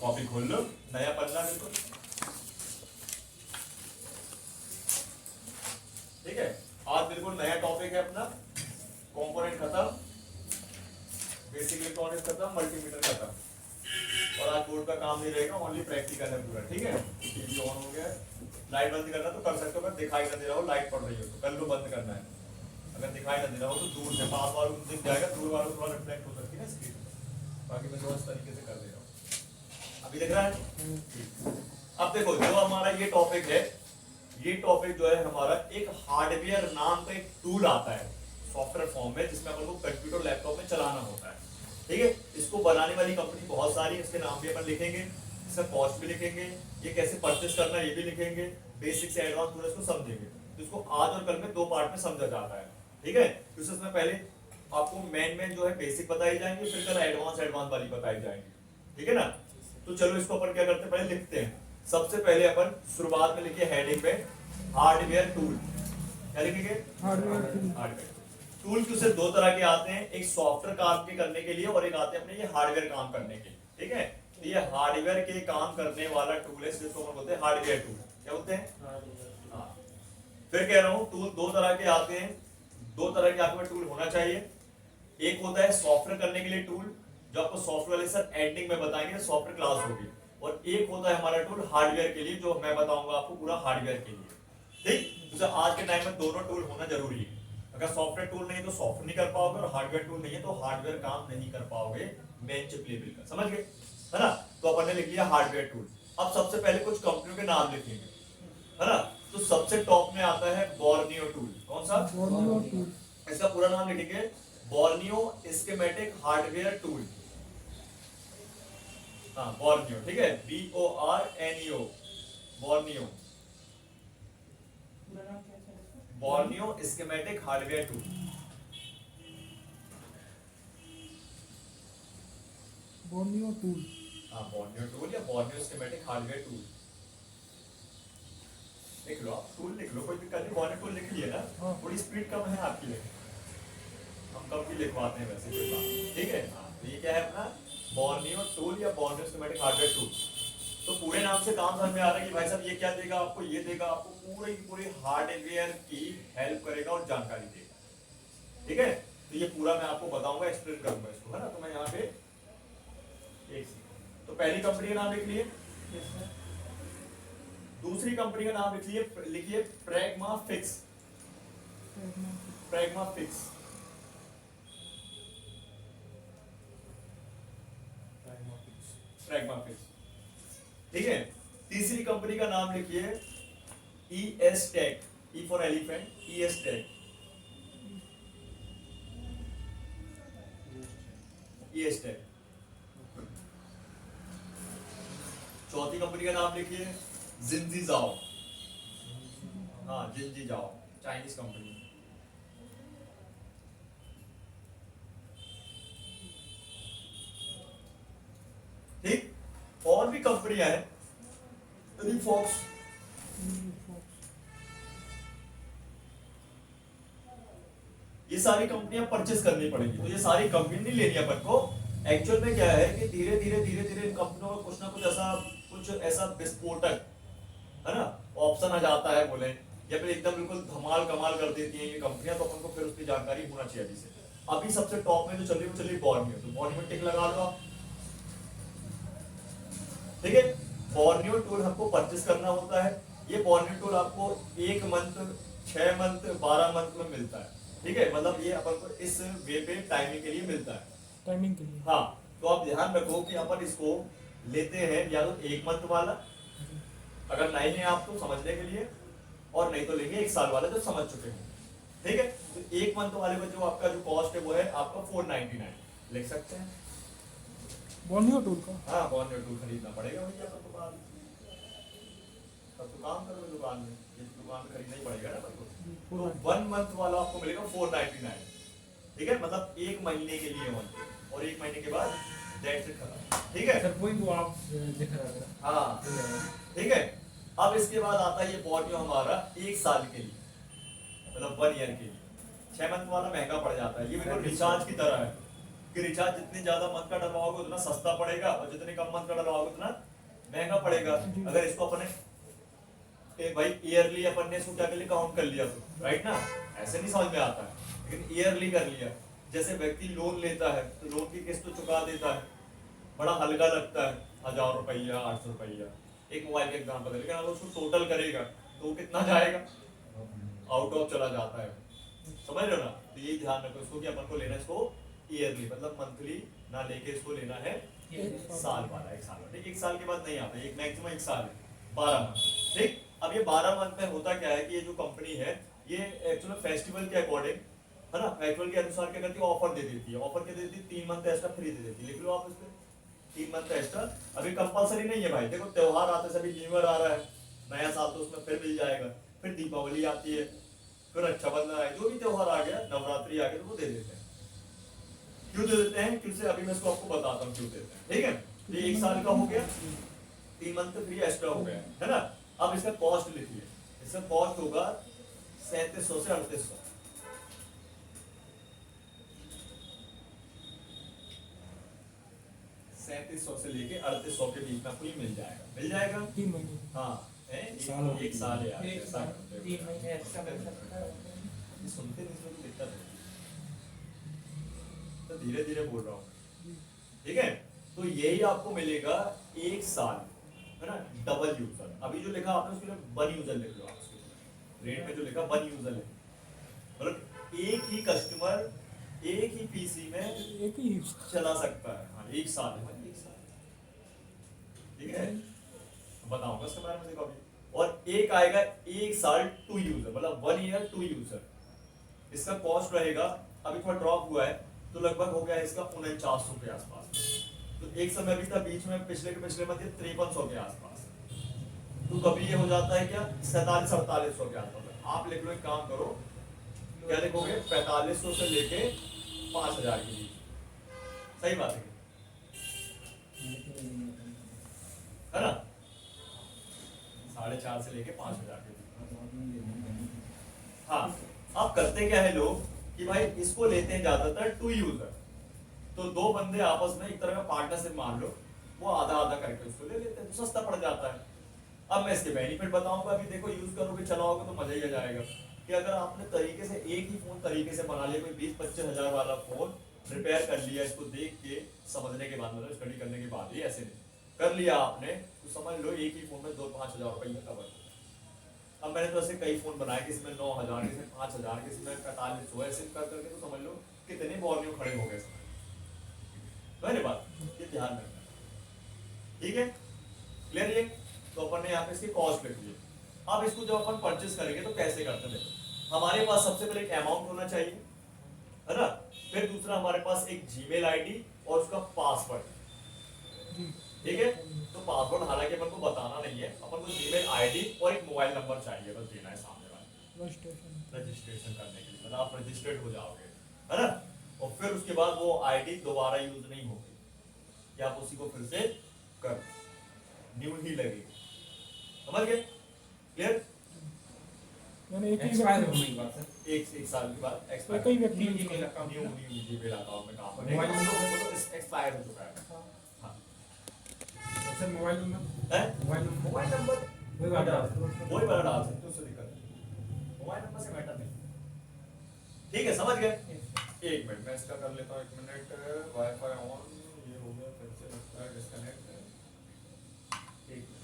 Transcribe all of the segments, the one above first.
Copy खोल लो, नया पन्ना बिल्कुल, ठीक है। आज बिल्कुल नया टॉपिक है अपना, कंपोनेंट खत्म, बेसिक इलेक्ट्रॉनिक्स खत्म, मल्टीमीटर खत्म, और आज बोर्ड का काम नहीं रहेगा, ओनली प्रैक्टिकल है पूरा, ठीक है। टीवी ऑन हो गया, लाइट बंद करना तो कर सकते हो, अगर दिखाई ना दे रहा हो, लाइट पड़ रही हो तो कर लो, बंद करना है। अगर दिखाई ना दे रहा हो तो दूर से, पास वालों को दिख जाएगा, दूर वालों को थोड़ा रिफ्लेक्ट हो सकती है ना स्क्रीन, बाकी मैं तो इस तरीके से कर दे रहा हूँ। अभी दिख रहा है? अब देखो, जो हमारा ये टॉपिक है, ये टॉपिक जो है हमारा एक हार्डवेयर नाम का एक टूल आता है सॉफ्टवेयर फॉर्म में, जिसमें अपन को कंप्यूटर लैपटॉप में चलाना होता है, ठीक है। इसको बनाने वाली कंपनी बहुत सारी है, इसके नाम भी अपन लिखेंगे, इसका कॉस्ट भी लिखेंगे, ये कैसे परचेस करना है ये भी लिखेंगे, बेसिक से एडवांस पूरा इसको समझेंगे। तो इसको आज और कल में दो पार्ट में समझा जाता है, ठीक है। तो इसमें पहले आपको मेन जो है बेसिक बताई जाएंगे, फिर कल एडवांस वाली बताई जाएंगी, ठीक है ना। तो चलो इसको अपन क्या करते हैं, पहले लिखते हैं। सबसे पहले अपन शुरुआत में लिखिए हेडिंग पे हार्डवेयर टूल, क्या लिखेंगे? Hardware tool. टूल से दो तरह के आते हैं, एक सॉफ्टवेयर काम के करने के लिए और एक आते हैं अपने ये हार्डवेयर काम करने के, ठीक है। तो ये हार्डवेयर के काम करने वाला टूल है, जिसको हम बोलते हैं हार्डवेयर टूल। क्या बोलते हैं? हाँ। फिर कह रहा हूं टूल दो तरह के आते हैं, दो तरह के आपके पास टूल होना चाहिए। एक होता है सॉफ्टवेयर करने के लिए टूल, जो आपको सॉफ्टवेयर वाले सर एंडिंग में बताएंगे, सॉफ्टवेयर क्लास होगी। और एक होता है हमारा टूल हार्डवेयर के लिए, जो मैं बताऊंगा आपको पूरा हार्डवेयर के लिए, ठीक। तो आज के टाइम में दोनों टूल होना जरूरी है। अगर सॉफ्टवेयर टूल नहीं तो सॉफ्टवेयर नहीं कर पाओगे, और हार्डवेयर टूल नहीं है तो हार्डवेयर काम नहीं कर पाओगे मेन चिप लेवल का, समझ गए, है ना। तो अपन ने लिख लिया हार्डवेयर टूल। अब सबसे पहले कुछ कंपनियों के नाम लिखेंगे, है ना। तो सबसे टॉप में आता है बोर्नियो टूल। कौन सा? Borneo tool. इसका पूरा नाम लिखेंगे बोर्नियो स्कीमेटिक हार्डवेयर टूल। हाँ बोर्नियो, ठीक है, BORNEO, Borneo, Borneo schematic hardware tool. Borneo tool, हाँ बोर्नियो टूल या बोर्नियो स्कीमेटिक हार्डवेयर टूल लिख लो, आप टूल लिख लो, कोई दिक्कत नहीं। बोर्नियो टूल लिख लिया ना, थोड़ी स्पीड कम है आपकी, लेकिन हम कब भी लिखवाते हैं वैसे, ठीक है। हाँ तो ये क्या है अपना बोर्नियो टूल या बोर्नियो स्कीमेटिक हार्डवेयर टूल। तो पूरे नाम से काम समझ में आ रहा है कि भाई साहब ये क्या देगा आपको, ये देगा आपको पूरी की पूरी हार्डवेयर की हेल्प करेगा और जानकारी देगा, ठीक है। तो ये पूरा मैं आपको बताऊंगा, एक्सप्लेन करूंगा इसको, है ना। तो मैं यहाँ पे एक, तो पहली कंपनी का नाम लिख लिए, दूसरी कंपनी का नाम लिखिए Pragma Fix, Pragma Fix, Pragma Fix, ठीक है। तीसरी कंपनी का नाम लिखिए ES Tech, E for elephant, ES Tech, ES Tech. चौथी कंपनी का नाम लिखिए जिंजी जाओ, हाँ जिंजी जाओ, चाइनीज कंपनी। ठीक, और भी कंपनियां हैं, रिफॉक्स, ये सारी कंपनियां परचेस करनी पड़ेगी। तो ये सारी कंपनी नहीं लेनी अपन को। एक्चुअल में क्या है कि धीरे धीरे इन कंपनियों में कुछ ना कुछ ऐसा विस्फोटक, है ना, ऑप्शन आ जाता है बोले, या फिर एकदम बिल्कुल धमाल कमाल कर देती है ये कंपनियां, तो अपन को फिर उसकी जानकारी होना चाहिए अभी से। अभी सबसे टॉप में जो चल रही बोर्नियो, तो बोर्नियो टिक लगा लो आप, ठीक है। बोर्नियो टूल हमको परचेस करना होता है। ये बोर्नियो टूल आपको 1 मंथ, 6 मंथ, 12 मंथ में मिलता है, ठीक है। मतलब ये अपन को इस वे पे टाइमिंग के लिए मिलता है, टाइमिंग के लिए। हाँ तो आप ध्यान रखो कि अपन इसको लेते हैं या तो 1 मंथ वाला, अगर नहीं है आप तो समझने के लिए, और नहीं तो लेंगे 1 साल वाला जो समझ चुके हैं, ठीक है। तो 1 मंथ वाले का जो आपका जो कॉस्ट है वो है आपका 499, लिख सकते हैं। बोर्नियो टूल का, हाँ बोर्नियो टूल खरीदना पड़ेगा भैया, तब तो बाद तब तो काम करोगे दुकान में, ये दुकान में खरीदना ही पड़ेगा ना अपन को। तो 1 मंथ वाला आपको मिलेगा 499, ठीक है, मतलब 1 महीने के लिए ओनली, और 1 महीने के बाद दैट्स इट खत्म, ठीक है सर। वही तो आप दिख रहा है। हाँ ठीक है। अब इसके बाद आता है ये बोर्नियो हमारा 1 साल के लिए, मतलब 1 ईयर के लिए। 6 मंथ वाला महंगा पड़ जाता है, ये बिल्कुल रिचार्ज की तरह है, कि रिचार्ज जितनी ज्यादा मंथ का डलवाओगे उतना सस्ता पड़ेगा और जितने कम मंथ का डलवाओगे उतना महंगा पड़ेगा। अगर इसको अपने भाई ईयरली अपन ने इसको क्या कर लिया, काउंट कर लिया तो राइट ना, ऐसे नहीं समझ में आता है, लेकिन ईयरली कर लिया। जैसे व्यक्ति लोन लेता है तो लोन की किस्त तो चुका देता है, बड़ा हल्का लगता है, 1000 रुपया 800 रुपया, एक मोबाइल का एग्जाम्पल है, लेकिन अगर उसको टोटल करेगा तो वो कितना जाएगा, आउट ऑफ चला जाता है, समझ रहे हो ना। तो ये ध्यान रखो इसको कि अपन को लेना इसको ईयरली, मतलब मंथली ना लेके इसको लेना है साल वाला, एक साल वाला, ठीक। एक साल के बाद नहीं आता, एक मैक्सिमम एक साल है, 12 मंथ, ठीक। अब ये 12 मंथ में होता क्या है कि ये जो कंपनी है ये एक्चुअली फेस्टिवल के अकॉर्डिंग है ना, फेस्टिवल के अनुसार क्या करती है, ऑफर दे देती है। ऑफर क्या देती है, 3 मंथ एक्स्ट्रा फ्री दे देती है, लिख लो आप इसमें 3 मंथ एक्स्ट्रा। अभी कंपलसरी नहीं है भाई, देखो त्योहार आते सभी, न्यू ईयर आ रहा है, नया साल, तो उसमें फिर मिल जाएगा, फिर दीपावली आती है, फिर रक्षाबंधन आए, जो भी त्योहार आ गया, नवरात्रि आ गया, तो वो दे देते हैं। क्यों दे देते हैं, क्यों से अभी मैं इसको आपको बताता हूँ क्यों देते हैं, ठीक है। ये 1 साल का हो गया, 3 मंथ फ्री एक्स्ट्रा हो गया, है ना। अब इसका कॉस्ट लिखिए, इसका कॉस्ट होगा 3700 से 3800, 3700 से लेके 3800 के बीच में आपको ये मिल जाएगा, मिल जाएगा। 3 महीने हाँ एक साल है यार, ऐसा करते हो। 3 महीने एक्स्ट्रा मिल सकता है। ये सुनते नहीं, इसमें तो दिक्कत है, तो धीरे धीरे बोल रहा हूँ, ठीक है। तो यही आपको मिलेगा 1 साल, है ना, डबल यूजर। अभी जो लिखा आपने उसके लिए 1 यूजर लिख लो आप, उसके रेट में जो लिखा 1 यूजर लिख, मतलब एक ही कस्टमर एक ही पीसी में एक ही यूज चला सकता है। हाँ 1 साल है, 1 साल, ठीक है, बताऊंगा इसके बारे में देखो अभी। और एक आएगा 1 साल 2 यूजर, मतलब 1 ईयर 2 यूजर। इसका कॉस्ट रहेगा, अभी थोड़ा ड्रॉप हुआ है, तो लगभग हो गया इसका 4900 के आसपास। तो एक समय भी था बीच में, पिछले के पिछले मध्य 5300 के आसपास, तो कभी ये हो जाता है क्या 4700-4800 के आसपास। आप लिख लो, एक काम करो, क्या लिखोगे, 4500 से लेके 5000 के बीच, सही बात है ना, 4.5 से लेके 5000 के बीच। हाँ, अब करते क्या है लोग कि भाई इसको लेते हैं ज्यादातर 2 यूजर, तो 2 बंदे आपस में एक तरह का पार्टनरशिप मान लो, वो आधा आधा करके उसको ले लेते हैं, तो सस्ता पड़ जाता है। अब मैं इसके बेनिफिट बताऊंगा, अभी देखो यूज करोगे चलाओगे तो मजा ही आ जाएगा कि अगर आपने तरीके से एक ही फोन तरीके से बना लिया, कोई 20-25 हजार वाला फोन रिपेयर कर लिया, इसको देख के समझने के बाद, मतलब स्टडी करने के बाद ही, ऐसे नहीं कर लिया आपने, तो समझ लो एक ही फोन में 2-5 हजार रुपये का बन। अब मैंने तो ऐसे कई फोन बनाए, किसी में 9000, किसी में 5000, किसी में 4500, ऐसे कर करके तो समझ लो कितने बॉर्नियो खड़े हो गए इसमें। मेरी बात ये ध्यान रखना, ठीक है, क्लियर ये। तो अपन ने यहाँ पे इसकी कॉस्ट लिख ली। अब इसको जब अपन परचेस करेंगे तो कैसे करते हैं, हमारे पास सबसे पहले एक अमाउंट होना चाहिए, है ना, फिर दूसरा हमारे पास एक जीमेल आईडी और उसका पासवर्ड, ठीक है। तो पासवर्ड हालांकि अपन को बताना नहीं है, अपन को जीमेल आईडी और एक मोबाइल नंबर चाहिए, बस देना है सामने वाले, रजिस्ट्रेशन करने के लिए, मतलब आप रजिस्टर्ड हो जाओगे, है ना। और फिर उसके बाद वो आईडी दोबारा यूज नहीं होगी, कि आप उसी को फिर से कर न्यू ही लगेगी, समझ गए, क्लियर। मैंने एक ही एक्सपायर व्यक्ति होने की बात है। एक साल के बाद एक एक्सपायर, ही व्यक्ति न्यू यूज जीमेल करता अकाउंट न्यू जीमेल अकाउंट में काम मोबाइल करेगा, तो एक्सपायर हो चुका है। हाँ सर मोबाइल नंबर, है मोबाइल मोबाइल नंबर नंबर वही बात है। वही वाला डाल सकते हो, उससे दिक्कत नहीं, मोबाइल नंबर से मैटर नहीं, ठीक है, समझ गए। एक मिनट मैं इसका कर लेता हूँ, 1 मिनट, वाईफाई ऑन, ये हो गया, फिर से लगता है डिस्कनेक्ट, एक मिनट।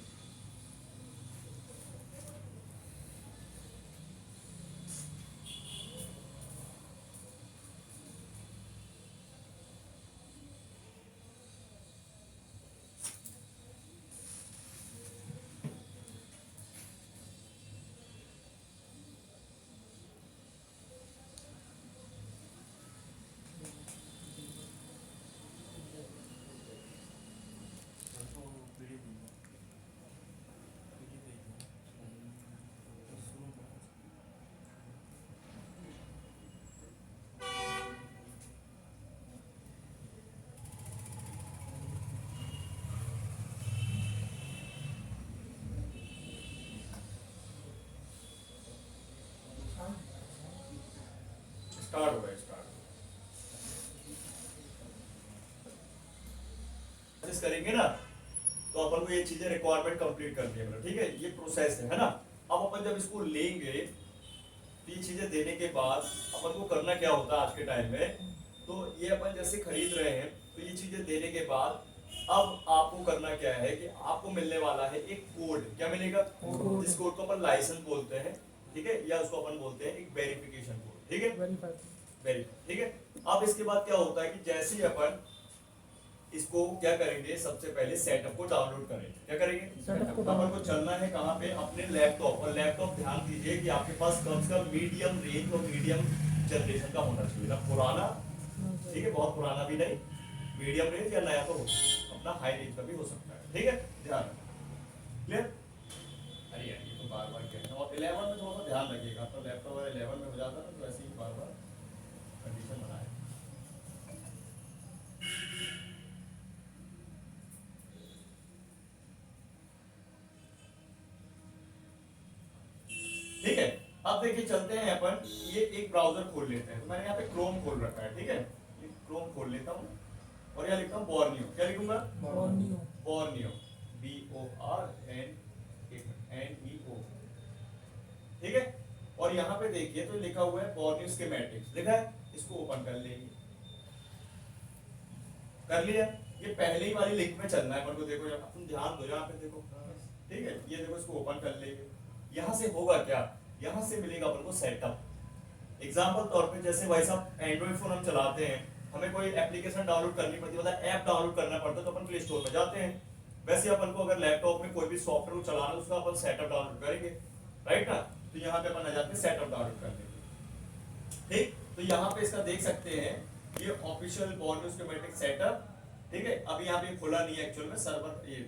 स्टार्ट हो गया, स्टार्ट। प्रोसेस करेंगे ना, तो अपन को ये चीजें रिक्वायरमेंट कंप्लीट करनी है, ठीक है, ये प्रोसेस है ना। अब अपन जब इसको लेंगे तो ये चीजें देने के बाद अपन को करना क्या होता है आज के टाइम में, तो ये अपन जैसे खरीद रहे हैं तो ये चीजें देने के बाद अब आपको करना क्या है कि आपको मिलने वाला है एक कोड। क्या मिलेगा? कोड। जिस कोड को अपन लाइसेंस बोलते हैं, ठीक है, या उसको अपन बोलते हैं एक वेरिफिकेशन कोड, ठीक है, वेरीफाई। ठीक है। अब इसके बाद क्या होता है कि जैसे ही अपन इसको क्या करेंगे, सबसे पहले सेटअप को डाउनलोड करेंगे। क्या करेंगे? सेटअप को अपन को चलना है कहाँ पे? अपने लैपटॉप। और लैपटॉप ध्यान दीजिए कि आपके पास कम से कम मीडियम रेंज और मीडियम जनरेशन का होना चाहिए, ना पुराना, ठीक है, बहुत पुराना भी नहीं, मीडियम रेंज या नया तो हो, अपना हाई रेंज का भी हो सकता है, ठीक है, ध्यान क्लियर। अरे यार ये तो बार बार कहना, और 11 में थोड़ा सा ध्यान रखिएगा, तो लैपटॉप अगर 11 में हो जाता है तो ऐसे ही बार बार कंडीशन बनाए। ठीक है, अब देखिए चलते हैं अपन, ये एक ब्राउजर खोल लेते हैं। तो मैंने यहाँ पे क्रोम खोल रखा है, ठीक है, ये क्रोम खोल लेता हूँ और यहाँ लिखता हूँ बोर्नियो। क्या लिखूंगा? बोर्नियो, BORNEO, ठीक है। और यहाँ पे देखिए तो लिखा हुआ है बोर्नियो स्कीमेटिक्स, लिखा है, इसको ओपन कर लेंगे। कर लिया, ये पहले ही वाली लिंक में चलना है अपन को। देखो जब तुम ध्यान दो यहाँ पे देखो, ठीक है, ये देखो, इसको ओपन कर लेंगे। यहाँ से होगा क्या? यहाँ से मिलेगा अपन को सेटअप। एग्जाम्पल तौर पे जैसे भाई साहब एंड्रॉइड फोन हम चलाते हैं, हमें कोई एप्लीकेशन डाउनलोड करनी पड़ती है, मतलब ऐप डाउनलोड करना पड़ता है, तो अपन प्ले स्टोर पे जाते हैं। वैसे अपन को अगर लैपटॉप में कोई भी सॉफ्टवेयर चलाना है उसका अपन सेटअप डाउनलोड करेंगे, राइट ना। तो यहाँ पे अपन आ जाते हैं सेटअप डाउनलोड करने के, ठीक। तो यहाँ पे इसका देख सकते हैं, ये ऑफिशियल बोर्नियो स्कीमेटिक सेटअप, ठीक है। अभी यहाँ पे खुला नहीं है एक्चुअल में, सर्वर ये